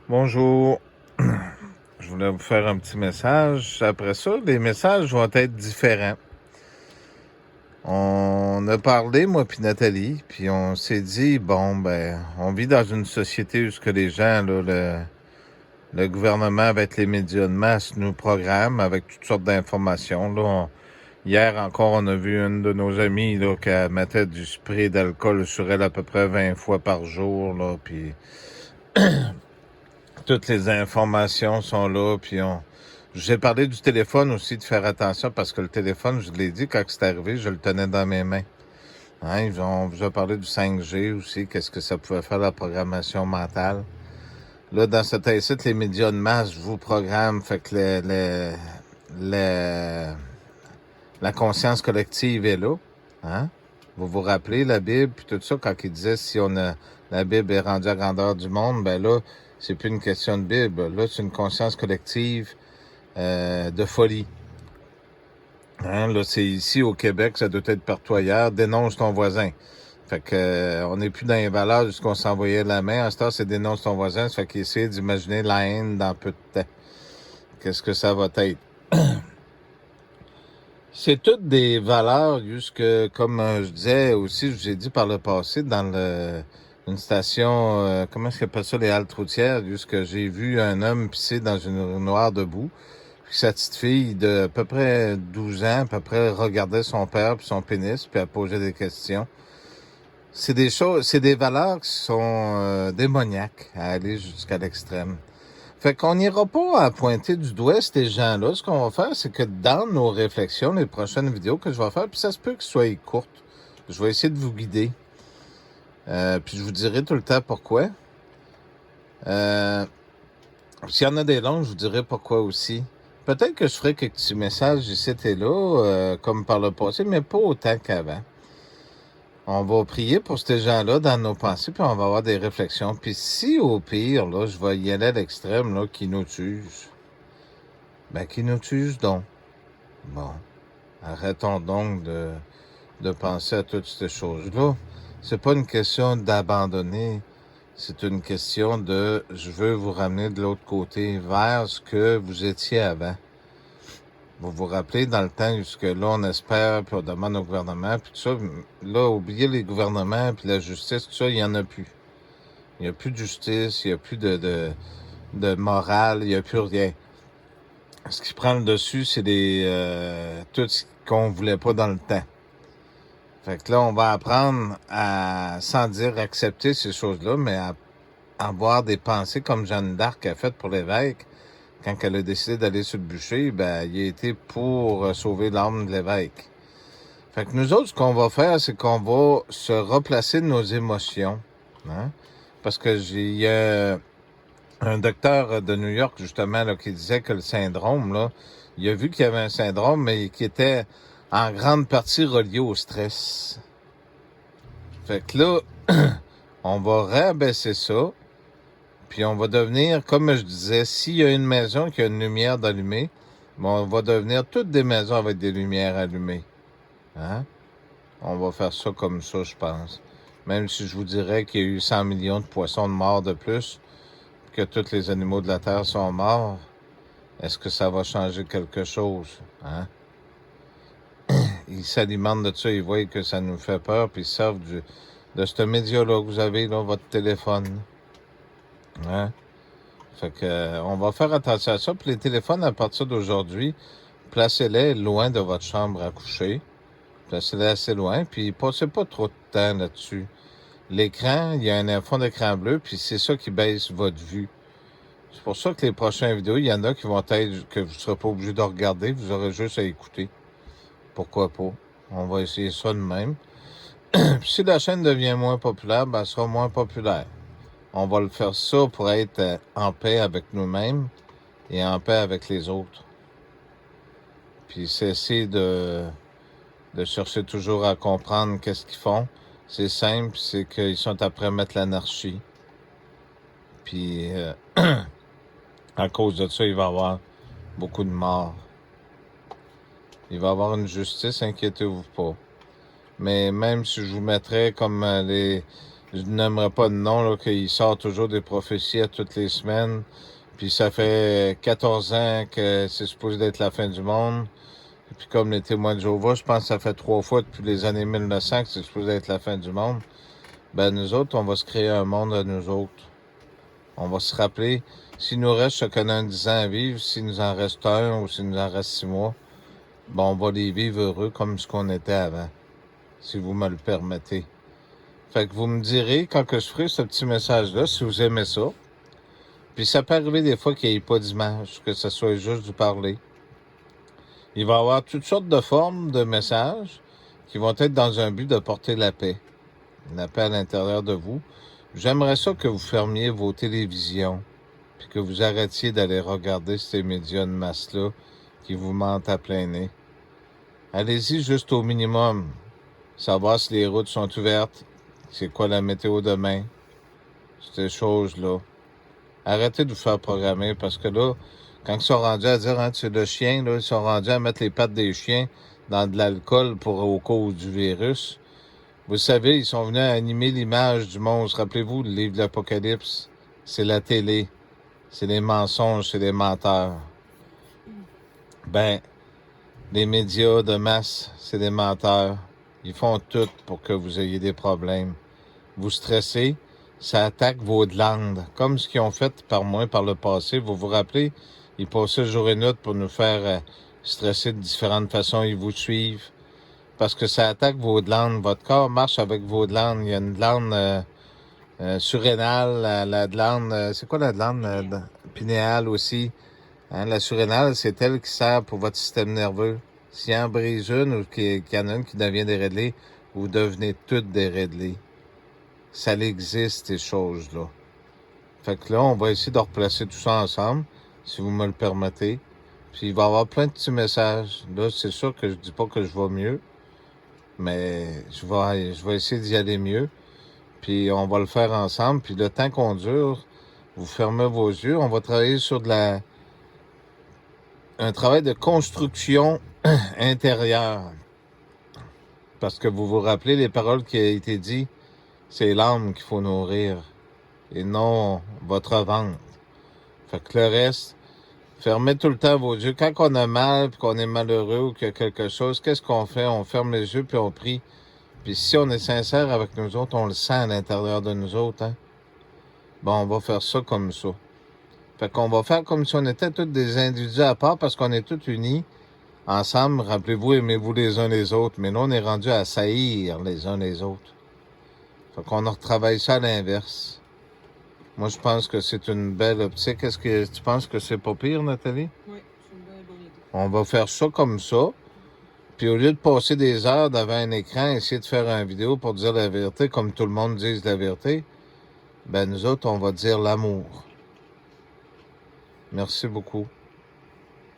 Bonjour. Je voulais vous faire un petit message. Après ça, les messages vont être différents. On a parlé, moi puis Nathalie, puis on s'est dit, on vit dans une société où ce que les gens, là, le gouvernement avec les médias de masse nous programme avec toutes sortes d'informations. Hier encore, on a vu une de nos amies là, qui mettait du spray d'alcool sur elle à peu près 20 fois par jour, là, puis toutes les informations sont là, puis j'ai parlé du téléphone aussi, de faire attention, parce que le téléphone, je l'ai dit, quand c'est arrivé, je le tenais dans mes mains. Hein, on vous a parlé du 5G aussi, qu'est-ce que ça pouvait faire la programmation mentale. Là, dans cet incite, les médias de masse vous programment, fait que la conscience collective est là. Hein? Vous vous rappelez la Bible, puis tout ça, quand il disait si la Bible est rendue à grandeur du monde, ben là, c'est plus une question de Bible. Là, c'est une conscience collective de folie. Hein? Là, c'est ici au Québec, ça doit être partout ailleurs. Dénonce ton voisin. Fait que on n'est plus dans les valeurs de ce qu'on s'envoyait de la main. À ce temps, c'est dénonce ton voisin. Ça fait qu'il essaie d'imaginer la haine dans peu de temps. Qu'est-ce que ça va être? C'est toutes des valeurs, jusque comme je disais aussi, je vous ai dit par le passé, dans une station, comment est-ce qu'on appelle ça, les haltes routières, jusque j'ai vu un homme pisser dans une urinoir debout, puis sa petite fille de à peu près 12 ans, à peu près, regardait son père puis son pénis, puis elle posait des questions. C'est des choses, c'est des valeurs qui sont démoniaques à aller jusqu'à l'extrême. Fait qu'on n'ira pas à pointer du doigt ces gens-là. Ce qu'on va faire, c'est que dans nos réflexions, les prochaines vidéos que je vais faire, puis ça se peut qu'elles soient courtes, je vais essayer de vous guider. Puis je vous dirai tout le temps pourquoi. S'il y en a des longs, je vous dirai pourquoi aussi. Peut-être que je ferai quelques petits messages ici et là, comme par le passé, mais pas autant qu'avant. On va prier pour ces gens-là dans nos pensées, puis on va avoir des réflexions. Puis si, au pire, là, je vais y aller à l'extrême, là, qui nous tue, ben, qui nous tue donc. Bon, arrêtons donc de penser à toutes ces choses-là. C'est pas une question d'abandonner, c'est une question de je veux vous ramener de l'autre côté, vers ce que vous étiez avant. Vous vous rappelez, dans le temps, jusque là, on espère, puis on demande au gouvernement, puis tout ça. Là, oubliez les gouvernements, puis la justice, tout ça, il n'y en a plus. Il n'y a plus de justice, il n'y a plus de morale, il n'y a plus rien. Ce qui prend le dessus, c'est tout ce qu'on voulait pas dans le temps. Fait que là, on va apprendre à, sans dire accepter ces choses-là, mais à avoir des pensées comme Jeanne d'Arc a fait pour l'évêque. Quand elle a décidé d'aller sur le bûcher, ben, il a été pour sauver l'âme de l'évêque. Fait que nous autres, ce qu'on va faire, c'est qu'on va se replacer de nos émotions. Hein? Parce que il y a un docteur de New York, justement, là, qui disait que le syndrome, là, il a vu qu'il y avait un syndrome, mais qui était en grande partie relié au stress. Fait que là, on va rabaisser ça, puis on va devenir, comme je disais, s'il y a une maison qui a une lumière d'allumée, on va devenir toutes des maisons avec des lumières allumées. Hein? On va faire ça comme ça, je pense. Même si je vous dirais qu'il y a eu 100 millions de poissons de morts de plus, que tous les animaux de la Terre sont morts, est-ce que ça va changer quelque chose? Hein? Ils s'alimentent de ça, ils voient que ça nous fait peur, puis ils servent de ce média-là que vous avez, là, votre téléphone. Hein? Fait que on va faire attention à ça. Puis les téléphones, à partir d'aujourd'hui, placez-les loin de votre chambre à coucher. Placez-les assez loin, puis passez pas trop de temps là-dessus. L'écran, il y a un fond d'écran bleu, puis c'est ça qui baisse votre vue. C'est pour ça que les prochaines vidéos, il y en a qui vont être que vous ne serez pas obligé de regarder, vous aurez juste à écouter. Pourquoi pas? On va essayer ça de même. Puis si la chaîne devient moins populaire, ben, elle sera moins populaire. On va le faire ça pour être en paix avec nous-mêmes et en paix avec les autres. Puis cesser de chercher toujours à comprendre qu'est-ce qu'ils font. C'est simple, c'est qu'ils sont après mettre l'anarchie. Puis à cause de ça, il va y avoir beaucoup de morts. Il va y avoir une justice, inquiétez-vous pas. Mais même si je vous mettrais comme je n'aimerais pas de nom, là, qu'il sort toujours des prophéties à toutes les semaines. Puis ça fait 14 ans que c'est supposé d'être la fin du monde. Et puis comme les témoins de Jéhovah, je pense que ça fait 3 fois depuis les années 1900 que c'est supposé être la fin du monde. Ben nous autres, on va se créer un monde à nous autres. On va se rappeler, s'il nous reste chacun un 10 ans à vivre, s'il nous en reste un ou s'il nous en reste 6 mois, ben on va les vivre heureux comme ce qu'on était avant, si vous me le permettez. Fait que vous me direz, quand que je ferai ce petit message-là, si vous aimez ça. Puis ça peut arriver des fois qu'il n'y ait pas d'image, que ce soit juste du parler. Il va y avoir toutes sortes de formes de messages qui vont être dans un but de porter la paix à l'intérieur de vous. J'aimerais ça que vous fermiez vos télévisions, puis que vous arrêtiez d'aller regarder ces médias de masse-là qui vous mentent à plein nez. Allez-y juste au minimum. Savoir si les routes sont ouvertes, c'est quoi la météo demain, ces choses-là. Arrêtez de vous faire programmer parce que là, quand ils sont rendus à dire, hein, c'est le chien, là, ils sont rendus à mettre les pattes des chiens dans de l'alcool pour au cause du virus. Vous savez, ils sont venus à animer l'image du monstre. Rappelez-vous, le livre de l'Apocalypse, c'est la télé, c'est les mensonges, c'est les menteurs. Ben, les médias de masse, c'est des menteurs. Ils font tout pour que vous ayez des problèmes. Vous stressez, ça attaque vos glandes, comme ce qu'ils ont fait par le passé. Vous vous rappelez, ils passaient jour et nuit pour nous faire stresser de différentes façons. Ils vous suivent parce que ça attaque vos glandes. Votre corps marche avec vos glandes. Il y a une glande surrénale, la glande, c'est quoi la glande pinéale aussi? Hein, la surrénale, c'est elle qui sert pour votre système nerveux. S'il y en brise une ou qu'il y en a une qui devient déréglée, vous devenez toutes déréglées. Ça existe, ces choses-là. Fait que là, on va essayer de replacer tout ça ensemble, si vous me le permettez. Puis il va y avoir plein de petits messages. Là, c'est sûr que je dis pas que je vais mieux, mais je vais essayer d'y aller mieux. Puis on va le faire ensemble. Puis le temps qu'on dure, vous fermez vos yeux. On va travailler sur un travail de construction intérieure. Parce que vous vous rappelez les paroles qui ont été dites, c'est l'âme qu'il faut nourrir et non votre ventre. Fait que le reste, fermez tout le temps vos yeux. Quand on a mal, puis qu'on est malheureux ou qu'il y a quelque chose, qu'est-ce qu'on fait? On ferme les yeux puis on prie. Puis si on est sincère avec nous autres, on le sent à l'intérieur de nous autres, hein? Bon, on va faire ça comme ça. Fait qu'on va faire comme si on était tous des individus à part parce qu'on est tous unis ensemble. Rappelez-vous, aimez-vous les uns les autres. Mais là, on est rendu à saillir les uns les autres. Fait qu'on retravaille ça à l'inverse. Moi, je pense que c'est une belle optique. Est-ce que tu penses que c'est pas pire, Nathalie? Oui, c'est une bonne idée. On va faire ça comme ça. Puis au lieu de passer des heures devant un écran, essayer de faire une vidéo pour dire la vérité, comme tout le monde dit la vérité, ben nous autres, on va dire l'amour. Merci beaucoup.